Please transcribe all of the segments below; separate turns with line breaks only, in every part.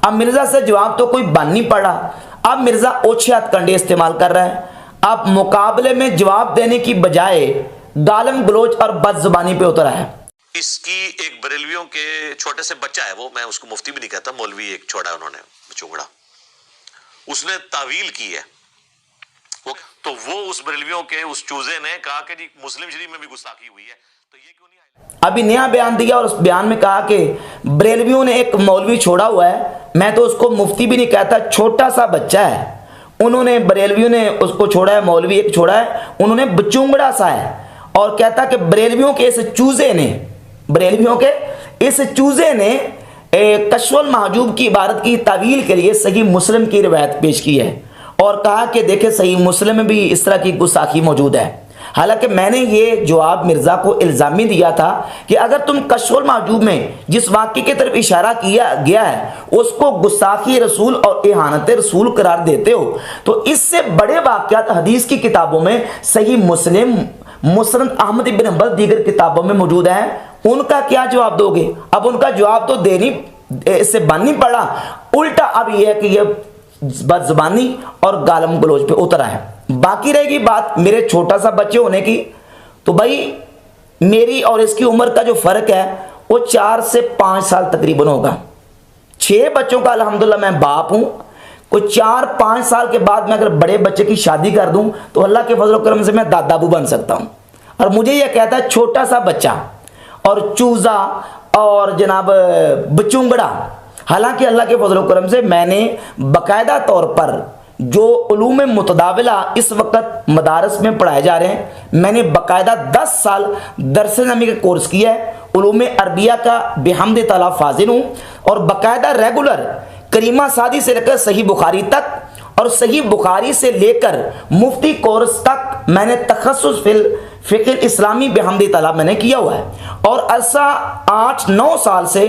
अब मिर्जा से जवाब तो कोई बन नहीं पड़ा। अब मिर्जा ओछे हथकंडे इस्तेमाल कर रहा है। अब मुकाबले में जवाब देने की बजाय गालम गलोच और बदजुबानी पे उतरा है।
इसकी एक बरेलवियों के छोटे से बच्चा है, वो मैं उसको मुफ्ती भी नहीं कहता, मौलवी एक छोड़ा उन्होंने चुंगड़ा, उसने तावील की है वो उस बरेलवियों के उस चूजे ने कहा कि जी मुस्लिम शरीफ में भी गुस्ताखी हुई है, तो ये क्यों नहीं आया?
अभी नया बयान दिया और उस बयान में कहा कि बरेलवियों ने एक मौलवी छोड़ा हुआ है, मैं तो उसको मुफ्ती भी नहीं कहता, छोटा सा बच्चा है। उन्होंने बरेलवियों ने उसको छोड़ा है, मौलवी एक छोड़ा है, उन्होंने बचुंगड़ा सा है। और कहता कि बरेलवियों के इस चूजे ने, बरेलवियों के इस चूजे ने कश्फुल महजूब की इबारत की तावील के लिए सही मुस्लिम की रिवायत पेश की है और कहा कि देखे सही मुस्लिम में भी इस तरह की गुस्ताखी मौजूद है। हालांकि मैंने ये जवाब मिर्जा को इल्जामी दिया था कि अगर तुम कश्फुल महजूब में जिस वाक़े की तरफ इशारा किया गया है उसको गुस्ताखी रसूल और इहानत रसूल करार देते हो, तो इससे बड़े वाक़यात हदीस की किताबों में सही मुस्लिम, मुस्नद अहमद इब्न हंबल दीगर किताबों में मौजूद हैं। उनका क्या जवाब दोगे? अब उनका जवाब तो देनी, इससे बन नहीं पड़ा, उल्टा अब यह है कि यह बदजुबानी और गालम गलोच पे उतरा है। बाकी रहेगी बात मेरे छोटा सा बच्चे होने की, तो भाई मेरी और इसकी उम्र का जो फर्क है वो 4 से 5 साल तकरीबन होगा। 6 बच्चों का अल्हम्दुलिल्लाह मैं बाप हूं। कोई 4-5 साल के बाद मैं अगर बड़े बच्चे की शादी कर दूं तो अल्लाह के फजल करम से मैं दादा बन सकता हूं। और मुझे यह कहता है छोटा सा बच्चा और चूजा और जनाब बचुंगड़ा, हालांकि अल्लाह के फजल करम से मैंने बाकायदा तौर पर जो उलूम मुतदाविला इस वक्त मदारस में पढ़ाए जा रहे हैं, मैंने बाकायदा 10 साल दरस नमी का कोर्स किया है। उलूम अरबिया का बेहमद ताला फाजिल हूँ और बाकायदा रेगुलर करीमा सादी से लेकर सही बुखारी तक और सही बुखारी से लेकर मुफ्ती कोर्स तक मैंने तखस्सुस फिक्र इस्लामी बेहमद ताला मैंने किया हुआ है। और अरसा 8-9 साल से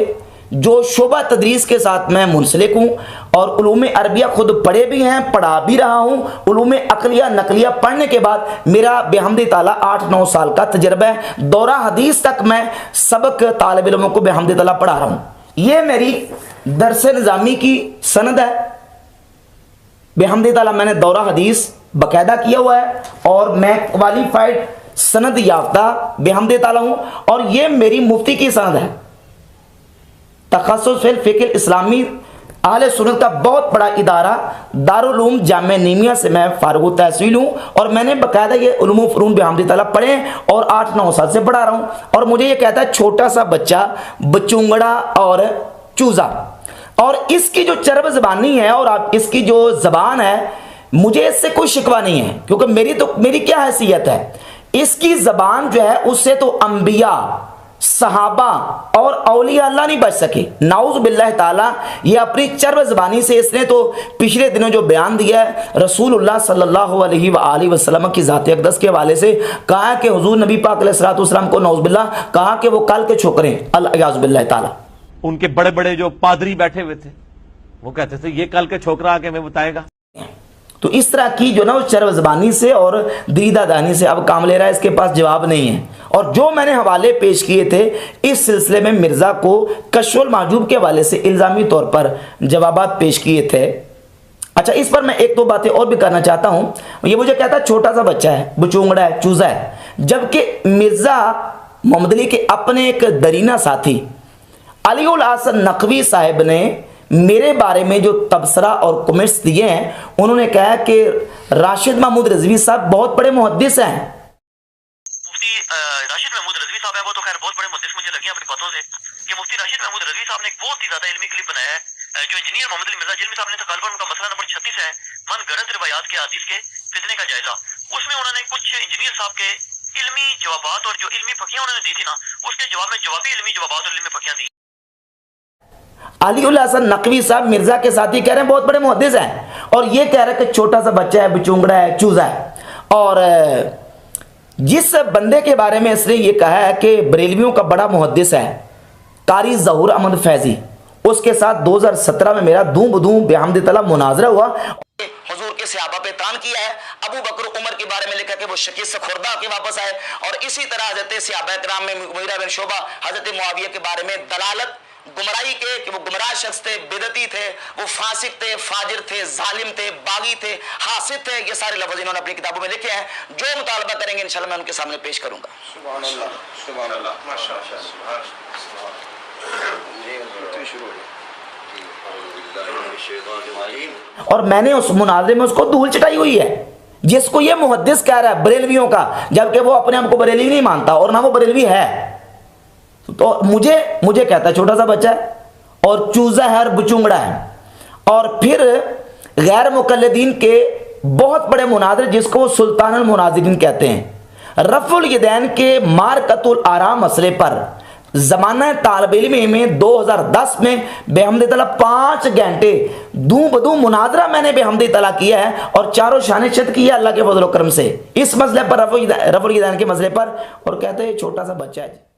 जो शोबा तदरीस के साथ मैं मुंसलिक हूँ और उलूम अरबिया खुद पढ़े भी हैं, पढ़ा भी रहा हूँ। उलूम अकलिया नकलिया पढ़ने के बाद मेरा बेहमद ताला 8-9 साल का तजर्बा है। दौरा हदीस तक मैं सबक तालिब इल्मों को बेहमद ताला पढ़ा रहा हूँ। ये मेरी दरस निज़ामी की सनद है। बेहमद ताला मैंने दौरा हदीस बाकायदा किया हुआ है और मैं क्वालिफाइड सनद याफ्ता बेहमद ताला हूँ और ये मेरी मुफ्ती की सनद है। तखस्सुस फिक्र इस्लामी अहले सुन्नत का बहुत बड़ा इदारा दारुल उलूम जामे नीमिया से मैं फारुग तहसील हूँ और मैंने बाकायदा ये उलूम फ़ुनून बेहमद ताला पढ़े और 8-9 साल से पढ़ा रहा हूँ। और मुझे ये कहता है छोटा सा बच्चा, बचुंगड़ा और चूजा, और इसकी जो चरब ज़बानी है और आप इसकी जो ज़बान है, मुझे इससे कोई शिकवा नहीं है क्योंकि मेरी क्या हैसियत है। इसकी ज़बान जो है उससे तो अंबिया, सहाबा और औलिया अल्लाह नहीं बच सके, नाउज़ बिल्लाह ताला। ये अपनी चरब ज़बानी से इसने तो पिछले दिनों जो बयान दिया है रसूलुल्लाह सल्लल्लाहु अलैहि वसल्लम की ज़ात अक़दस के हवाले से, कहा कि हुज़ूर नबी पाक अलैहिस्सलातु वस्सलाम को नाउज़ बिल्लाह कहा कि वो कल के छोकरे अल-इयाज़ु बिल्लाह ताला।
उनके बड़े बड़े जो पादरी बैठे हुए थे वो कहते थे ये कल के छोकरा आके हमें बताएगा।
तो इस तरह की जो ना वो चरब ज़बानी से और दीदादानी से अब काम ले रहा है, इसके पास जवाब नहीं है। और जो मैंने हवाले पेश किए थे इस सिलसिले में मिर्ज़ा को कश्फुल महजूब के हवाले से इल्ज़ामी तौर पर जवाबात पेश किए थे। अच्छा, इस पर मैं 1-2 बातें और भी करना चाहता हूँ। ये मुझे कहता है छोटा सा बच्चा है, बचुंगड़ा है, चूजा है, जबकि मिर्ज़ा मोहम्मद अली के अपने एक दरीना साथी अली उल हसन नकवी साहब ने मेरे बारे में जो तबसरा और कमेंट्स दिए हैं, उन्होंने कहा कि राशिद महमूद रिजवी साहब बहुत बड़े मुहद्दिस हैं।
मुफ्ती राशिद महमूद रिजवी साहब है, वो तो खैर बहुत बड़े मुहद्दिस मुझे लगे अपनी बातों से कि मुफ्ती राशिद महमूद रिजवी साहब ने एक बहुत ही ज्यादा इल्मी क्लिप बनाया है जो इंजीनियर मोहम्मद अली मिर्जा जिल्मी साहब ने तकाल पर उनका मसला नंबर 36 है, मन गलत रिवायात के हदीस के फितने का जायजा। उसमें उन्होंने कुछ इंजीनियर साहब के इल्मी जवाबात और जो इल्मी फकियां उन्होंने दी थी ना, उसके जवाब में जवाबी इल्मी जवाबात और इल्मी फकियां दी।
अली उल हसन नकवी साहब मिर्जा के साथी कह रहे हैं बहुत बड़े मुहद्दिस हैं और ये कह रहे हैं कि छोटा सा बच्चा है, बचुंगड़ा है, चूजा है। और जिस बंदे के बारे में इसने ये कहा है कि बरेलवियों का बड़ा मुहद्दिस है कारी ज़हूर अहमद फैजी, उसके साथ 2017 में मेरा दूं बदूं बेहमद ताला मुनाजरा हुआ। हुजूर के सहाबा पे तान किया है, अबू बकर उमर के बारे में लिखा कि वो शकील से खुर्दा के वापस आए, और इसी तरह हजरत सहाबा किराम में मुगीरा बिन शोबा, हजरत मुआविया के बारे में दलालत गुमराही के कि वो गुमराह शख्स थे, बिदती थे, वो फासिक थे, फाजिर थे, जालिम थे, बागी थे, हासिद थे। ये सारे लफ्ज़ इन्होंने अपनी किताबों में लिखे हैं। जो मुतालबा करेंगे इंशाल्लाह मैं उनके सामने पेश करूंगा।
सुभान अल्लाह, सुभान अल्लाह, माशाअल्लाह।
और मैंने उस मुनाजरे में उसको धूल चटाई हुई है, जिसको ये मुहद्दिस कह रहा है बरेलवियों का, जबकि वो अपने आप को बरेलवी नहीं मानता और ना वो बरेलवी है। तो मुझे कहता है छोटा सा बच्चा है और चूजा है और बुचुंगड़ा है। और फिर गैर मुकल्लिदीन के बहुत बड़े मुनाजिर जिसको वो सुल्तान अल मुनाजिरीन कहते हैं, रफुल यदैन के मारकतुल आराम मसले पर ज़माना तालिब इल्म में 2010 में बेहमद तला 5 घंटे दू बदू मुनाजरा मैंने बेहमद तला किया है और चारों शान शत किया अल्लाह के फजल करम से इस मसले पर, रफुल यदैन के मसले पर। और कहते हैं छोटा सा बच्चा है।